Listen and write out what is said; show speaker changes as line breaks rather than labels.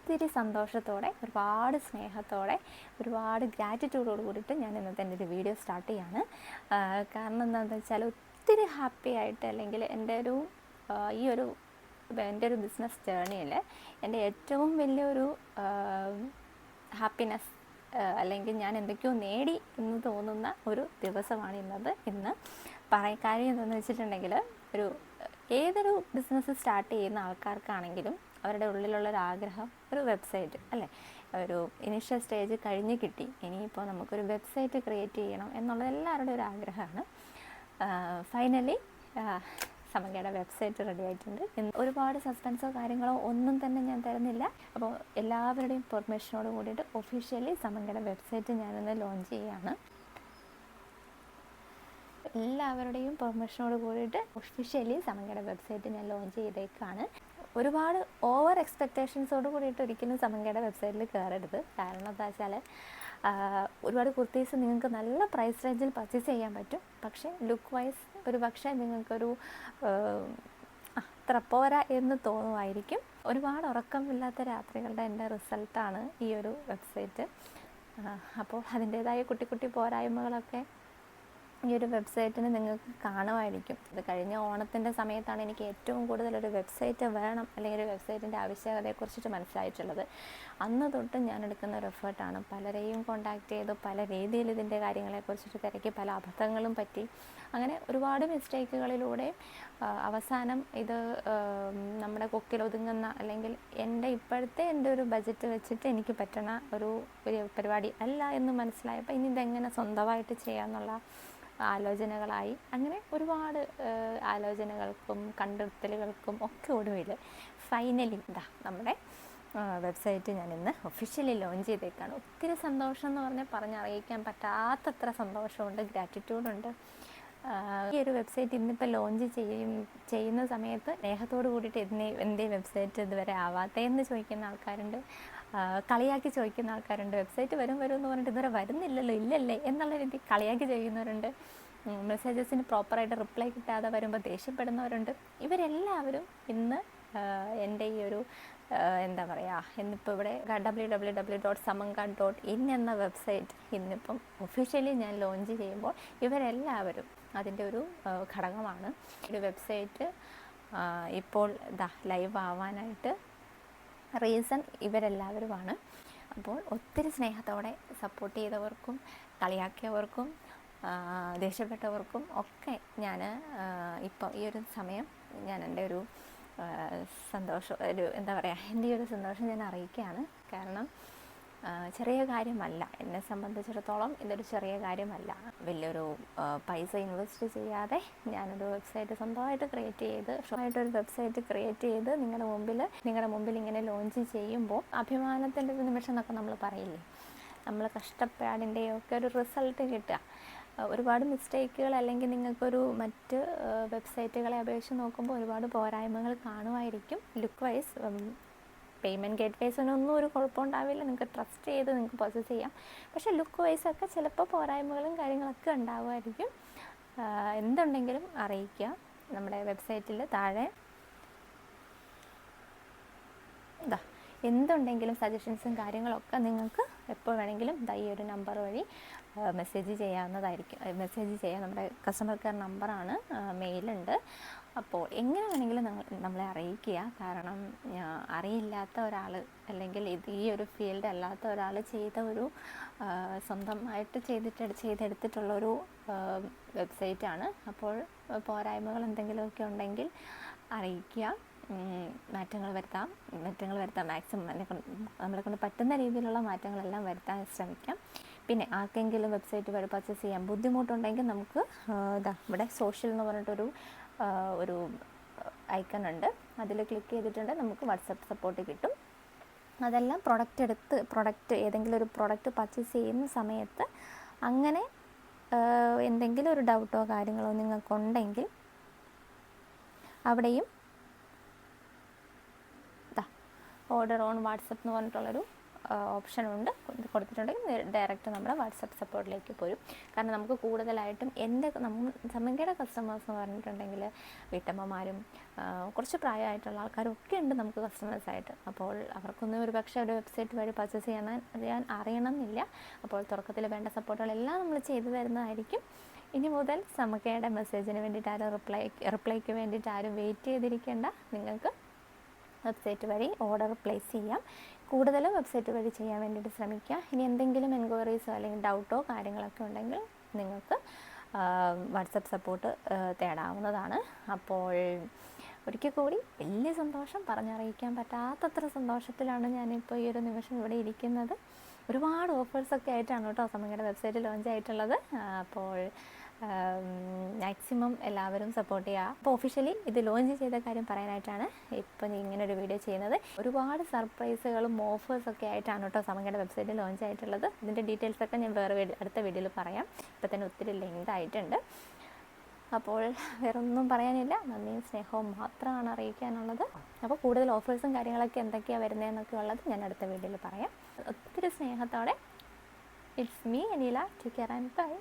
ഒത്തിരി സന്തോഷത്തോടെ, ഒരുപാട് സ്നേഹത്തോടെ, ഒരുപാട് ഗ്രാറ്റിറ്റ്യൂഡോട് കൂടിയിട്ട് ഞാൻ ഇന്നത്തെ എൻ്റെ ഒരു വീഡിയോ സ്റ്റാർട്ട് ചെയ്യാണ്. കാരണം എന്താണെന്ന് വെച്ചാൽ ഒത്തിരി ഹാപ്പി ആയിട്ട്, അല്ലെങ്കിൽ എൻ്റെ ഒരു ബിസിനസ് ജേർണിയിൽ എൻ്റെ ഏറ്റവും വലിയൊരു ഹാപ്പിനെസ്, അല്ലെങ്കിൽ ഞാൻ എന്തൊക്കെയോ നേടി എന്ന് തോന്നുന്ന ഒരു ദിവസമാണ് ഇന്ന് കാര്യം എന്താണെന്ന് വെച്ചിട്ടുണ്ടെങ്കിൽ, ഏതൊരു ബിസിനസ് സ്റ്റാർട്ട് ചെയ്യുന്ന ആൾക്കാർക്കാണെങ്കിലും അവരുടെ ഉള്ളിലുള്ളൊരാഗ്രഹം ഒരു വെബ്സൈറ്റ് അല്ലേ, ഒരു ഇനിഷ്യൽ സ്റ്റേജ് കഴിഞ്ഞ് കിട്ടി, ഇനിയിപ്പോൾ നമുക്കൊരു വെബ്സൈറ്റ് ക്രിയേറ്റ് ചെയ്യണം എന്നുള്ളത് എല്ലാവരുടെയും ഒരു ആഗ്രഹമാണ്. ഫൈനലി സമങ്കയുടെ വെബ്സൈറ്റ് റെഡി ആയിട്ടുണ്ട്. ഒരുപാട് സസ്പെൻസോ കാര്യങ്ങളോ ഒന്നും തന്നെ ഞാൻ തരുന്നില്ല. അപ്പോൾ എല്ലാവരുടെയും പെർമിഷനോട് കൂടിയിട്ട് ഒഫീഷ്യലി സമങ്കയുടെ വെബ്സൈറ്റ് ഞാനിന്ന് ലോഞ്ച് ചെയ്യുകയാണ്. എല്ലാവരുടെയും പെർമിഷനോട് കൂടിയിട്ട് ഒഫീഷ്യലി സമങ്കയുടെ വെബ്സൈറ്റ് ഞാൻ ലോഞ്ച് ചെയ്തേക്കാണ്. ഒരുപാട് ഓവർ എക്സ്പെക്റ്റേഷൻസോട് കൂടിയിട്ട് ഒരിക്കലും സമങ്കയുടെ വെബ്സൈറ്റിൽ കയറരുത്. കാരണം എന്താ വെച്ചാൽ, ഒരുപാട് കുർത്തീസ് നിങ്ങൾക്ക് നല്ല പ്രൈസ് റേഞ്ചിൽ പർച്ചേസ് ചെയ്യാൻ പറ്റും. പക്ഷേ ലുക്ക് വൈസ് ഒരു പക്ഷേ നിങ്ങൾക്കൊരു അത്ര പോരാ എന്ന് തോന്നുമായിരിക്കും. ഒരുപാട് ഉറക്കമില്ലാത്ത രാത്രികളുടെ എൻ്റെ റിസൾട്ടാണ് ഈ ഒരു വെബ്സൈറ്റ്. അപ്പോൾ അതിൻ്റേതായ കുട്ടി കുട്ടി പോരായ്മകളൊക്കെ ഈ ഒരു വെബ്സൈറ്റിന് നിങ്ങൾക്ക് കാണുമായിരിക്കും. ഇത് കഴിഞ്ഞ ഓണത്തിൻ്റെ സമയത്താണ് എനിക്ക് ഏറ്റവും കൂടുതൽ ഒരു വെബ്സൈറ്റ് വേണം, അല്ലെങ്കിൽ ഒരു വെബ്സൈറ്റിൻ്റെ ആവശ്യകതയെക്കുറിച്ചിട്ട് മനസ്സിലായിട്ടുള്ളത്. അന്ന് തൊട്ട് ഞാൻ എടുക്കുന്ന ഒരു എഫേർട്ടാണ്. പലരെയും കോണ്ടാക്ട് ചെയ്ത് പല രീതിയിൽ ഇതിൻ്റെ കാര്യങ്ങളെക്കുറിച്ചിട്ട് തിരക്കി, പല അബദ്ധങ്ങളും പറ്റി, അങ്ങനെ ഒരുപാട് മിസ്റ്റേക്കുകളിലൂടെ അവസാനം ഇത് നമ്മുടെ കൊക്കിലൊതുങ്ങുന്ന, അല്ലെങ്കിൽ എൻ്റെ ഒരു ബഡ്ജറ്റ് വെച്ചിട്ട് എനിക്ക് പറ്റുന്ന ഒരു പരിപാടി അല്ല എന്ന് മനസ്സിലായപ്പോൾ ഇനി ഇതെങ്ങനെ സ്വന്തമായിട്ട് ചെയ്യാമെന്നുള്ള ആലോചനകളായി. അങ്ങനെ ഒരുപാട് ആലോചനകൾക്കും കണ്ടെത്തലുകൾക്കും ഒക്കെ ഒടുവിൽ ഫൈനലി നമ്മുടെ വെബ്സൈറ്റ് ഞാൻ ഇന്ന് ഒഫീഷ്യലി ലോഞ്ച് ചെയ്തേക്കാണ്. ഒത്തിരി സന്തോഷം എന്ന് പറഞ്ഞറിയിക്കാൻ പറ്റാത്തത്ര സന്തോഷമുണ്ട്, ഗ്രാറ്റിറ്റ്യൂഡുണ്ട്. ഈ ഒരു വെബ്സൈറ്റ് ഇന്നിപ്പോൾ ലോഞ്ച് ചെയ്യുന്ന സമയത്ത് സ്നേഹത്തോട് കൂടിയിട്ട് എന്തേ വെബ്സൈറ്റ് ഇതുവരെ ആവാത്തതെന്ന് ചോദിക്കുന്ന ആൾക്കാരുണ്ട്, കളിയാക്കി ചോദിക്കുന്ന ആൾക്കാരുണ്ട്. വെബ്സൈറ്റ് വരും എന്ന് പറഞ്ഞിട്ട് ഇതുവരെ വരുന്നില്ലല്ലോ, ഇല്ലല്ലേ എന്നുള്ള രീതിയിൽ കളിയാക്കി ചോദിക്കുന്നവരുണ്ട്. മെസ്സേജസിന് പ്രോപ്പറായിട്ട് റിപ്ലൈ കിട്ടാതെ വരുമ്പോൾ ദേഷ്യപ്പെടുന്നവരുണ്ട്. ഇവരെല്ലാവരും ഇന്ന് എൻ്റെ ഈ ഒരു എന്താ പറയുക, ഇന്നിപ്പോൾ ഇവിടെ www.samanga.in എന്ന വെബ്സൈറ്റ് ഇന്നിപ്പം ഒഫീഷ്യലി ഞാൻ ലോഞ്ച് ചെയ്യുമ്പോൾ ഇവരെല്ലാവരും അതിൻ്റെ ഒരു ഘടകമാണ്. ഒരു വെബ്സൈറ്റ് ഇപ്പോൾ ലൈവ് ആവാനായിട്ട് റീസൺ ഇവരെല്ലാവരുമാണ്. അപ്പോൾ ഒത്തിരി സ്നേഹത്തോടെ സപ്പോർട്ട് ചെയ്തവർക്കും കളിയാക്കിയവർക്കും ദേഷ്യപ്പെട്ടവർക്കും ഒക്കെ ഞാൻ ഇപ്പോൾ ഈ ഒരു സമയം ഞാൻ എൻ്റെ ഒരു സന്തോഷം, എൻ്റെ ഈ ഒരു സന്തോഷം ഞാൻ അറിയിക്കുകയാണ്. കാരണം ചെറിയ കാര്യമല്ല, എന്നെ സംബന്ധിച്ചിടത്തോളം ഇതൊരു ചെറിയ കാര്യമല്ല. വലിയൊരു പൈസ ഇൻവെസ്റ്റ് ചെയ്യാതെ ഞാനൊരു വെബ്സൈറ്റ് സ്വന്തമായിട്ട് സ്വന്തമായിട്ടൊരു വെബ്സൈറ്റ് ക്രിയേറ്റ് ചെയ്ത് നിങ്ങളുടെ മുമ്പിൽ ഇങ്ങനെ ലോഞ്ച് ചെയ്യുമ്പോൾ അഭിമാനത്തിൻ്റെ ഒരു നിമിഷം എന്നൊക്കെ നമ്മൾ പറയില്ലേ, നമ്മൾ കഷ്ടപ്പാടിൻ്റെയൊക്കെ ഒരു റിസൾട്ട് കിട്ടുക. ഒരുപാട് മിസ്റ്റേക്കുകൾ, അല്ലെങ്കിൽ നിങ്ങൾക്കൊരു മറ്റ് വെബ്സൈറ്റുകളെ അപേക്ഷിച്ച് നോക്കുമ്പോൾ ഒരുപാട് പോരായ്മകൾ കാണുമായിരിക്കും. ലുക്ക് വൈസ്, പേയ്മെൻറ്റ് ഗേറ്റ് വേസിനൊന്നും ഒരു കുഴപ്പമുണ്ടാവില്ല, നിങ്ങൾക്ക് ട്രസ്റ്റ് ചെയ്ത് നിങ്ങൾക്ക് പർച്ചേസ് ചെയ്യാം. പക്ഷേ ലുക്ക് വൈസൊക്കെ ചിലപ്പോൾ പോരായ്മകളും കാര്യങ്ങളൊക്കെ ഉണ്ടാവുമായിരിക്കും. എന്തുണ്ടെങ്കിലും അറിയിക്കുക. നമ്മുടെ വെബ്സൈറ്റിൽ താഴെ എന്തുണ്ടെങ്കിലും സജഷൻസും കാര്യങ്ങളൊക്കെ നിങ്ങൾക്ക് എപ്പോൾ വേണമെങ്കിലും ഈ ഒരു നമ്പർ വഴി മെസ്സേജ് ചെയ്യാവുന്നതായിരിക്കും. മെസ്സേജ് ചെയ്യാൻ നമ്മുടെ കസ്റ്റമർ കെയർ നമ്പറാണ്, മെയിലുണ്ട്. അപ്പോൾ എങ്ങനെ വേണമെങ്കിലും നമ്മളെ അറിയിക്കുക. കാരണം അറിയില്ലാത്ത ഒരാൾ, അല്ലെങ്കിൽ ഈ ഒരു ഫീൽഡ് അല്ലാത്ത ഒരാൾ ചെയ്ത ഒരു സ്വന്തമായിട്ട് ചെയ്തെടുത്തിട്ടുള്ളൊരു വെബ്സൈറ്റാണ്. അപ്പോൾ പോരായ്മകൾ എന്തെങ്കിലുമൊക്കെ ഉണ്ടെങ്കിൽ അറിയിക്കുക. മാറ്റങ്ങൾ വരുത്താം. മാക്സിമം നമ്മളെ കൊണ്ട് പറ്റുന്ന രീതിയിലുള്ള മാറ്റങ്ങളെല്ലാം വരുത്താൻ ശ്രമിക്കാം. പിന്നെ ആർക്കെങ്കിലും വെബ്സൈറ്റ് വഴി പർച്ചേസ് ചെയ്യാൻ ബുദ്ധിമുട്ടുണ്ടെങ്കിൽ നമുക്ക് ഇവിടെ സോഷ്യൽ എന്ന് പറഞ്ഞിട്ടൊരു ഒരു ഐക്കൺ ഉണ്ട്, അതിൽ ക്ലിക്ക് ചെയ്തിട്ടുണ്ടെങ്കിൽ നമുക്ക് വാട്സപ്പ് സപ്പോർട്ട് കിട്ടും. അതെല്ലാം ഏതെങ്കിലും ഒരു പ്രൊഡക്റ്റ് പർച്ചേസ് ചെയ്യുന്ന സമയത്ത് അങ്ങനെ എന്തെങ്കിലും ഒരു ഡൗട്ടോ കാര്യങ്ങളോ നിങ്ങൾക്കുണ്ടെങ്കിൽ അവിടെയും ഓർഡർ ഓൺ വാട്സപ്പ് എന്ന് പറഞ്ഞിട്ടുള്ളൊരു ഓപ്ഷൻ കൊടുത്തിട്ടുണ്ടെങ്കിൽ ഡയറക്റ്റ് നമ്മുടെ വാട്സപ്പ് സപ്പോർട്ടിലേക്ക് പോരും. കാരണം നമുക്ക് കൂടുതലായിട്ടും സമങ്കയുടെ കസ്റ്റമേഴ്സ് എന്ന് പറഞ്ഞിട്ടുണ്ടെങ്കിൽ വീട്ടമ്മമാരും കുറച്ച് പ്രായമായിട്ടുള്ള ആൾക്കാരും ഒക്കെ ഉണ്ട് നമുക്ക് കസ്റ്റമേഴ്സായിട്ട്. അപ്പോൾ അവർക്കൊന്നും ഒരു പക്ഷേ ഒരു വെബ്സൈറ്റ് വഴി പർച്ചേസ് ചെയ്യാൻ അറിയണമെന്നില്ല. അപ്പോൾ തുടക്കത്തിൽ വേണ്ട സപ്പോർട്ടുകളെല്ലാം നമ്മൾ ചെയ്തു തരുന്നതായിരിക്കും. ഇനി മുതൽ സമക്കയുടെ മെസ്സേജിന് വേണ്ടിയിട്ട് റിപ്ലൈക്ക് വേണ്ടിയിട്ട് ആരും വെയിറ്റ് ചെയ്തിരിക്കേണ്ട. നിങ്ങൾക്ക് വെബ്സൈറ്റ് വഴി ഓർഡർ പ്ലേസ് ചെയ്യാം. കൂടുതലും വെബ്സൈറ്റ് വഴി ചെയ്യാൻ വേണ്ടിയിട്ട് ശ്രമിക്കുക. ഇനി എന്തെങ്കിലും എൻക്വയറീസോ അല്ലെങ്കിൽ ഡൗട്ടോ കാര്യങ്ങളൊക്കെ ഉണ്ടെങ്കിൽ നിങ്ങൾക്ക് വാട്സപ്പ് സപ്പോർട്ട് തേടാവുന്നതാണ്. അപ്പോൾ ഒരിക്കൽ കൂടി വലിയ സന്തോഷം, പറഞ്ഞറിയിക്കാൻ പറ്റാത്തത്ര സന്തോഷത്തിലാണ് ഞാനിപ്പോൾ ഈ ഒരു നിമിഷം ഇവിടെ ഇരിക്കുന്നത്. ഒരുപാട് ഓഫേഴ്സൊക്കെ ആയിട്ടാണ് കേട്ടോ സമങ്കയുടെ വെബ്സൈറ്റ് ലോഞ്ച് ആയിട്ടുള്ളത്. അപ്പോൾ മാക്സിമം എല്ലാവരും സപ്പോർട്ട് ചെയ്യുക. അപ്പോൾ ഒഫീഷ്യലി ഇത് ലോഞ്ച് ചെയ്ത കാര്യം പറയാനായിട്ടാണ് ഇപ്പോൾ ഇങ്ങനൊരു വീഡിയോ ചെയ്യുന്നത്. ഒരുപാട് സർപ്രൈസുകളും ഓഫേഴ്സൊക്കെ ആയിട്ടാണ് കേട്ടോ സമങ്കയുടെ വെബ്സൈറ്റ് ലോഞ്ച് ആയിട്ടുള്ളത്. ഇതിൻ്റെ ഡീറ്റെയിൽസൊക്കെ ഞാൻ അടുത്ത വീഡിയോയിൽ പറയാം. ഇപ്പോൾ തന്നെ ഒത്തിരി ലെങ്ത് ആയിട്ടുണ്ട്. അപ്പോൾ വേറൊന്നും പറയാനില്ല, നന്ദിയും സ്നേഹവും മാത്രമാണ് അറിയിക്കാനുള്ളത്. അപ്പോൾ കൂടുതൽ ഓഫേഴ്സും കാര്യങ്ങളൊക്കെ എന്തൊക്കെയാണ് വരുന്നതെന്നൊക്കെ ഉള്ളത് ഞാൻ അടുത്ത വീഡിയോയിൽ പറയാം. ഒത്തിരി സ്നേഹത്തോടെ, it's me Anila. Take care and by.